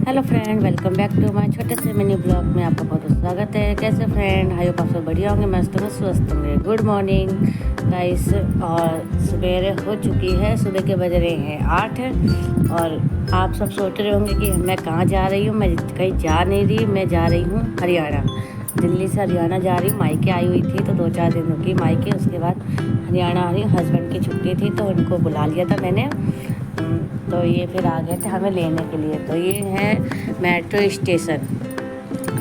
Hello friend, welcome back to my छोटे से mini blog में आपका बहुत बहुत स्वागत है। कैसे फ्रेंड, आई होप आप सब बढ़िया होंगे, मस्त होंगे, स्वस्थ होंगे। Good morning guys. और सवेरे हो चुकी है, सुबह के बज रहे हैं 8। और आप सब सोच रहे होंगे कि मैं कहाँ जा रही हूँ। मैं कहीं जा नहीं रही, मैं जा रही हूँ हरियाणा। दिल्ली से हरियाणा जा रही हूँ। मायके आई हुई थी तो 2-4 दिन रुकी मायके, उसके बाद हरियाणा आ रही हूँ। हस्बैंड की छुट्टी थी तो उनको बुला लिया था मैंने। तो ये फिर आ गए थे हमें लेने के लिए। तो ये है मेट्रो स्टेशन।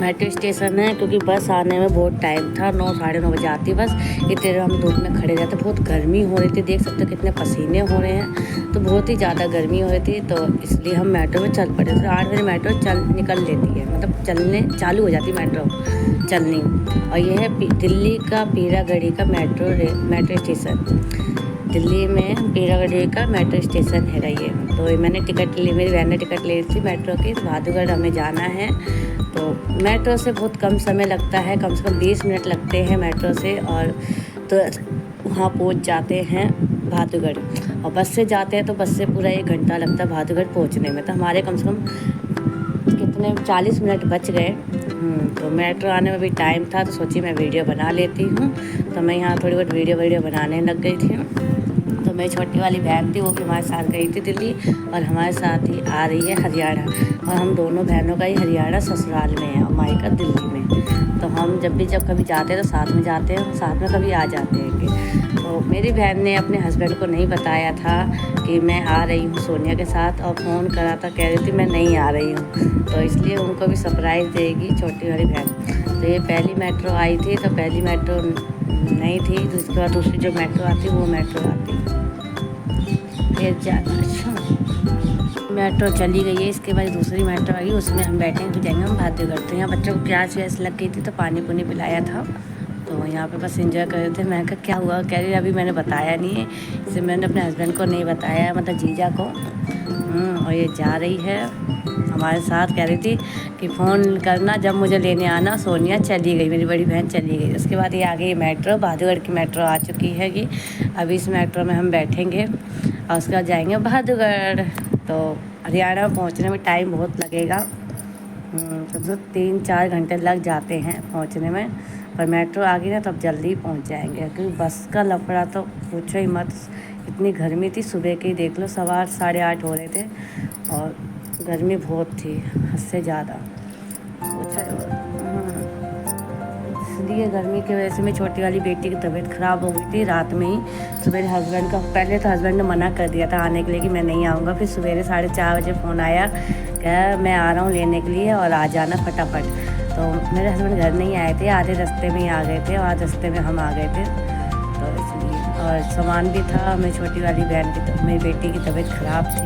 मेट्रो स्टेशन है क्योंकि बस आने में बहुत टाइम था। 9 साढ़े 9 बजे आती बस। इतने देर हम धूप में खड़े रहते, बहुत गर्मी हो रही थी। देख सकते हो कितने पसीने हो रहे हैं, तो बहुत ही ज़्यादा गर्मी हो रही थी। तो इसलिए हम मेट्रो में चल पड़े। तो 8 बजे मेट्रो निकल लेती है, मतलब चलने चालू हो जाती मेट्रो चलनी। और यह है दिल्ली का पीरागढ़ी का मेट्रो स्टेशन। दिल्ली में पीरागढ़ी का मेट्रो स्टेशन है ये। तो मैंने टिकट ली, मेरी बहन ने टिकट ली थी मेट्रो की। बहादुरगढ़ हमें जाना है। तो मेट्रो से बहुत कम समय लगता है, कम से कम 20 मिनट लगते हैं मेट्रो से। और तो वहाँ पहुँच जाते हैं बहादुरगढ़। और बस से जाते हैं तो बस से पूरा 1 घंटा लगता है बहादुरगढ़ पहुँचने में। तो हमारे कम से कम कितने 40 मिनट बच गए। तो मेट्रो आने में भी टाइम था, तो सोची मैं वीडियो बना लेती हूँ। तो मैं यहाँ थोड़ी बहुत वीडियो बनाने लग गई थी। तो मेरी छोटी वाली बहन थी, वो भी हमारे साथ गई थी दिल्ली, और हमारे साथ ही आ रही है हरियाणा। और हम दोनों बहनों का ही हरियाणा ससुराल में है और मायका दिल्ली में। तो हम जब कभी जाते हैं तो साथ में जाते हैं, साथ में कभी आ जाते हैं। तो मेरी बहन ने अपने हस्बैंड को नहीं बताया था कि मैं आ रही हूँ सोनिया के साथ, और फ़ोन करा था, कह रही थी मैं नहीं आ रही हूँ। तो इसलिए उनको भी सरप्राइज़ देगी छोटी वाली बहन। तो ये पहली मेट्रो आई थी, तो पहली मेट्रो नहीं थी, तो उसके बाद दूसरी जो मेट्रो आती वो मेट्रो आती फिर ज़्यादा। अच्छा, मेट्रो चली गई है, इसके बाद दूसरी मेट्रो आई, उसमें हम बैठेंगे, फिर जाएंगे हम बहादुरगढ़। तो यहाँ बच्चों को प्यास व्यास लग गई थी तो पानी पुनी पिलाया था। तो यहाँ पे बस एंजॉय कर रहे थे। मैं कहा क्या हुआ, कह रही अभी मैंने बताया नहीं है, इसे मैंने अपने हस्बैंड को नहीं बताया, मतलब जीजा को। और ये जा रही है हमारे साथ। कह रही थी कि फ़ोन करना जब मुझे लेने आना। सोनिया चली गई, मेरी बड़ी बहन चली गई। उसके बाद ये आ गई मेट्रो, बहादुरगढ़ की मेट्रो आ चुकी है कि अभी इस मेट्रो में हम बैठेंगे और उसके बाद जाएंगे बहादुरगढ़। तो हरियाणा पहुंचने में टाइम बहुत लगेगा, कम से कम 3-4 घंटे लग जाते हैं पहुंचने में। पर मेट्रो आ गई ना तो अब जल्दी पहुंच जाएंगे, क्योंकि बस का लफड़ा तो पूछो ही मत। इतनी गर्मी थी, सुबह के ही देख लो 8:15 साढ़े 8 हो रहे थे, और गर्मी बहुत थी, हद से ज़्यादा। इसलिए गर्मी की वजह से मेरी छोटी वाली बेटी की तबीयत ख़राब हो गई थी रात में ही। तो मेरे हस्बैंड का पहले तो हस्बैंड ने मना कर दिया था आने के लिए कि मैं नहीं आऊँगा। फिर सवेरे 4:30 बजे फ़ोन आया, कहा मैं आ रहा हूँ लेने के लिए और आ जाना फटाफट। तो मेरे हस्बैंड घर नहीं आए थे, आधे रास्ते में ही आ गए थे, और आधे रास्ते में हम आ गए थे। तो इसलिए, और सामान भी था। मेरी छोटी वाली बहन की, मेरी बेटी की तबीयत ख़राब थी,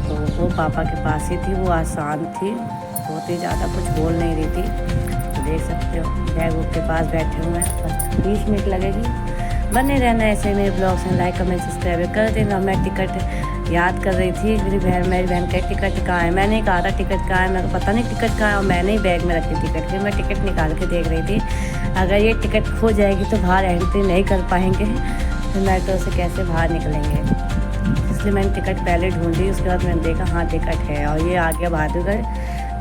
तो वो पापा के पास ही थी। वो आज शांत थी, बहुत ही ज़्यादा कुछ बोल नहीं रही थी। तो देख सकते हो बैग के पास बैठे हुए हैं। बस 20 मिनट लगेगी। बने रहना ऐसे मेरे ब्लॉग्स में, लाइक कमेंट सब्सक्राइब कर देना। मैं टिकट याद कर रही थी, मेरी बहन का टिकट कहाँ है। मैंने कहा था टिकट कहाँ है, मेरे को पता नहीं टिकट कहाँ है, और मैंने ही बैग में रखी टिकट। फिर मैं टिकट निकाल के देख रही थी, अगर ये टिकट खो जाएगी तो बाहर एंट्री नहीं कर पाएंगे, फिर मेट्रो से कैसे बाहर निकलेंगे। इसलिए मैंने टिकट पहले ढूंढी, उसके बाद मैंने देखा हाँ टिकट है। और ये आ गया बहादुरगढ़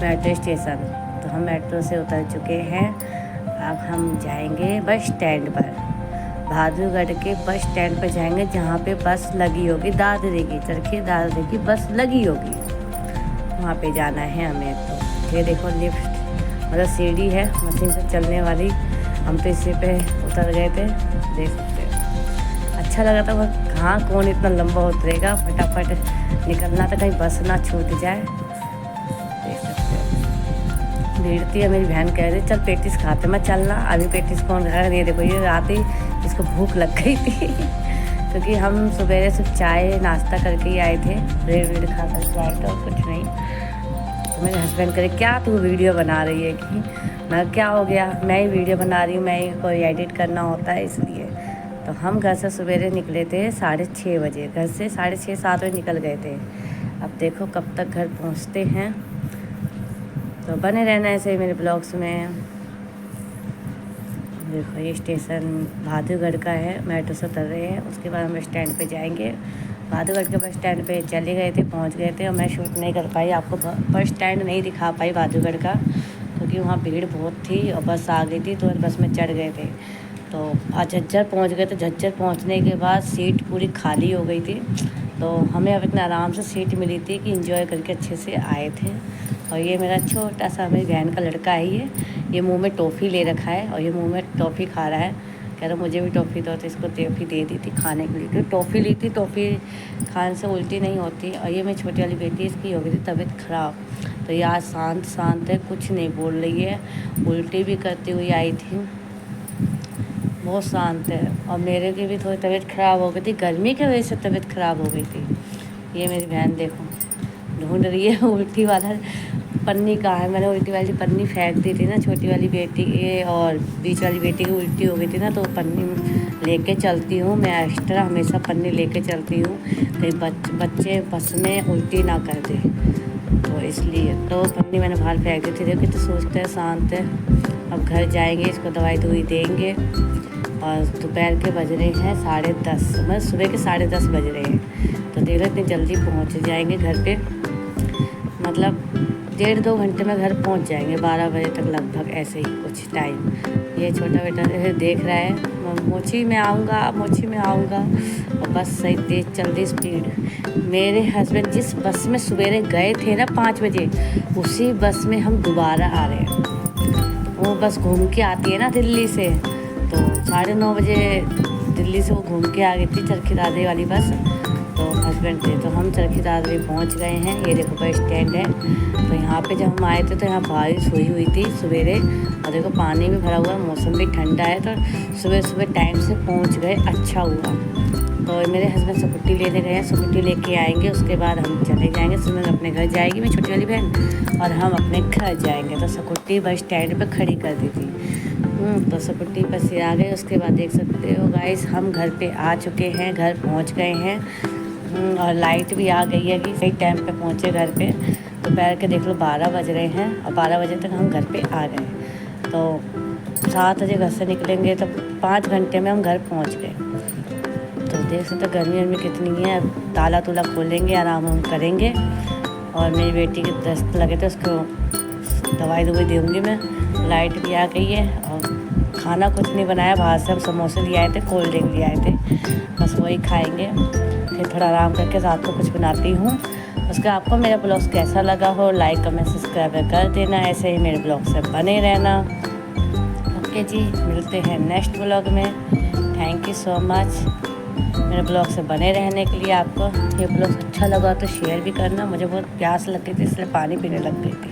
मेट्रो स्टेशन। तो हम मेट्रो से उतर चुके हैं। अब हम जाएंगे बस स्टैंड पर। बहादुरगढ़ के बस स्टैंड पर जाएंगे, जहाँ पे बस लगी होगी दादरी की, चरखी दादरी की बस लगी होगी, वहाँ पे जाना है हमें। तो ये देखो लिफ्ट, मतलब सीढ़ी है मशीन से चलने वाली। हम तो इसी पे उतर गए थे, देख सकते हैं। अच्छा लगा था, वो कहाँ कौन इतना लंबा उतरेगा, फटाफट निकलना था कहीं बस ना छूट जाए। देख सकते हो भीड़ थी। मेरी बहन कह रही चल पेटिस खाते, मैं चलना अभी पेटिस कौन खा। ये देखो ये रात ही इसको भूख लग गई थी क्योंकि हम सुबह सिर्फ चाय नाश्ता करके ही आए थे, ब्रेड वेड खा कर आए थे और कुछ नहीं। तो मेरे हस्बैंड कह रहे क्या तू वीडियो बना रही है कि मैं, क्या हो गया, मैं ही वीडियो बना रही हूँ, मैं ही कोई एडिट करना होता है इसलिए। तो हम घर से सवेरे निकले थे 6:30 बजे, घर से 6:30-7 बजे निकल गए थे। अब देखो कब तक घर पहुँचते हैं। तो बने रहना ऐसे ही मेरे ब्लॉग्स में। देखो ये स्टेशन बहादुरगढ़ का है, मेट्रो से उतर रहे हैं, उसके बाद हम स्टैंड पे जाएंगे। भादुगढ़ के बस स्टैंड पे चले गए थे, पहुंच गए थे और मैं शूट नहीं कर पाई, आपको बस स्टैंड नहीं दिखा पाई भादुगढ़ का, क्योंकि वहाँ भीड़ बहुत थी और बस आ गई थी तो बस में चढ़ गए थे। तो आज झज्जर पहुँच गए, तो झज्जर पहुँचने के बाद सीट पूरी खाली हो गई थी, तो हमें अब इतना आराम से सीट मिली थी कि एंजॉय करके अच्छे से आए थे। और ये मेरा छोटा सा मेरी बहन का लड़का है, ये मुंह में टॉफ़ी ले रखा है और ये मुंह में टॉफ़ी खा रहा है, कह रहा मुझे भी टॉफ़ी दो, तो इसको टॉफ़ी दे दी थी खाने के लिए, क्योंकि टॉफ़ी ली थी, टॉफ़ी खाने से उल्टी नहीं होती। और ये मेरी छोटी वाली बेटी, इसकी हो गई थी तबीयत ख़राब, तो ये आज शांत है, कुछ नहीं बोल रही है, उल्टी भी करती हुई आई थी, बहुत शांत है। और मेरे की भी थोड़ी तबीयत ख़राब हो गई थी, गर्मी की वजह से तबीयत ख़राब हो गई थी। ये मेरी बहन देखो ढूंढ रही है उल्टी वाला पन्नी कहाँ है। मैंने उल्टी वाली पन्नी फेंक दी थी ना छोटी वाली बेटी की, और बीच वाली बेटी की उल्टी हो गई थी ना, तो पन्नी लेके चलती हूँ मैं, एक्स्ट्रा हमेशा पन्नी लेके चलती हूँ, कहीं बच्चे बस में उल्टी ना कर दे, तो इसलिए तो पन्नी मैंने बाहर फेंक दी थी। देखो तो सोचते हैं शांत है। अब घर जाएंगे, इसको दवाई दवाई देंगे, और दोपहर के बज रहे हैं 10:30, मतलब सुबह के 10:30 बज रहे हैं, तो देख लो इतनी जल्दी पहुंच जाएंगे घर पे, मतलब 1.5-2 घंटे में घर पहुंच जाएंगे, 12 बजे तक लगभग, ऐसे ही कुछ टाइम। ये छोटा बेटा देख रहा है मोची में आऊँगा, मोची में आऊँगा, और बस सही तेज़ चल रही स्पीड। मेरे हस्बैंड जिस बस में सवेरे गए थे ना 5 बजे, उसी बस में हम दोबारा आ रहे हैं। वो बस घूम के आती है ना दिल्ली से, तो 9:30 बजे दिल्ली से वो घूम के आ गई थी चरखी दादरी वाली बस, तो हस्बैंड थे, तो हम चरखी दादरी पहुंच गए हैं। ये देखो बस स्टैंड है। तो यहाँ पे जब हम आए थे तो यहाँ बारिश हुई थी सवेरे, और देखो पानी भी भरा हुआ, मौसम भी ठंडा है, तो सुबह सुबह टाइम से पहुँच गए, अच्छा हुआ। तो मेरे हस्बैंड स्कूटी लेने गए हैं, स्कूटी लेके आएंगे, उसके बाद हम चले जाएंगे। सुबह अपने घर जाएगी मेरी छोटी वाली बहन, और हम अपने घर जाएंगे। तो स्कूटी बस स्टैंड पर खड़ी कर दी थी, तो स्कूटी पर से आ गए। उसके बाद देख सकते हो गाइस, हम घर पे आ चुके हैं, घर पहुंच गए हैं, और लाइट भी आ गई है कि सही टाइम पे पहुंचे घर पे। दोपहर के देख लो 12 बज रहे हैं, और 12 बजे तक हम घर पे आ गए। तो 7 बजे घर से निकलेंगे तो 5 घंटे में हम घर पहुंच गए। तो देख सकते हो गर्मी कितनी है। ताला तुला खोलेंगे, आराम करेंगे, और मेरी बेटी के दस्त लगे थे, उसको दवाई दूँगी मैं। लाइट भी आ गई है, और खाना कुछ नहीं बनाया, बाहर से हम समोसे ले आए थे, कोल्ड ड्रिंक ले आए थे, बस वही खाएंगे, फिर थोड़ा आराम करके रात को कुछ बनाती हूँ। उसका आपको मेरा ब्लॉग कैसा लगा हो, लाइक कमेंट सब्सक्राइब कर देना, ऐसे ही मेरे ब्लॉग से बने रहना। ओके जी, मिलते हैं नेक्स्ट ब्लॉग में। थैंक यू सो मच मेरे ब्लॉग से बने रहने के लिए। आपको ये ब्लॉग अच्छा लगा तो शेयर भी करना। मुझे बहुत प्यास लग गई थी, इसलिए पानी पीने लग गई थी।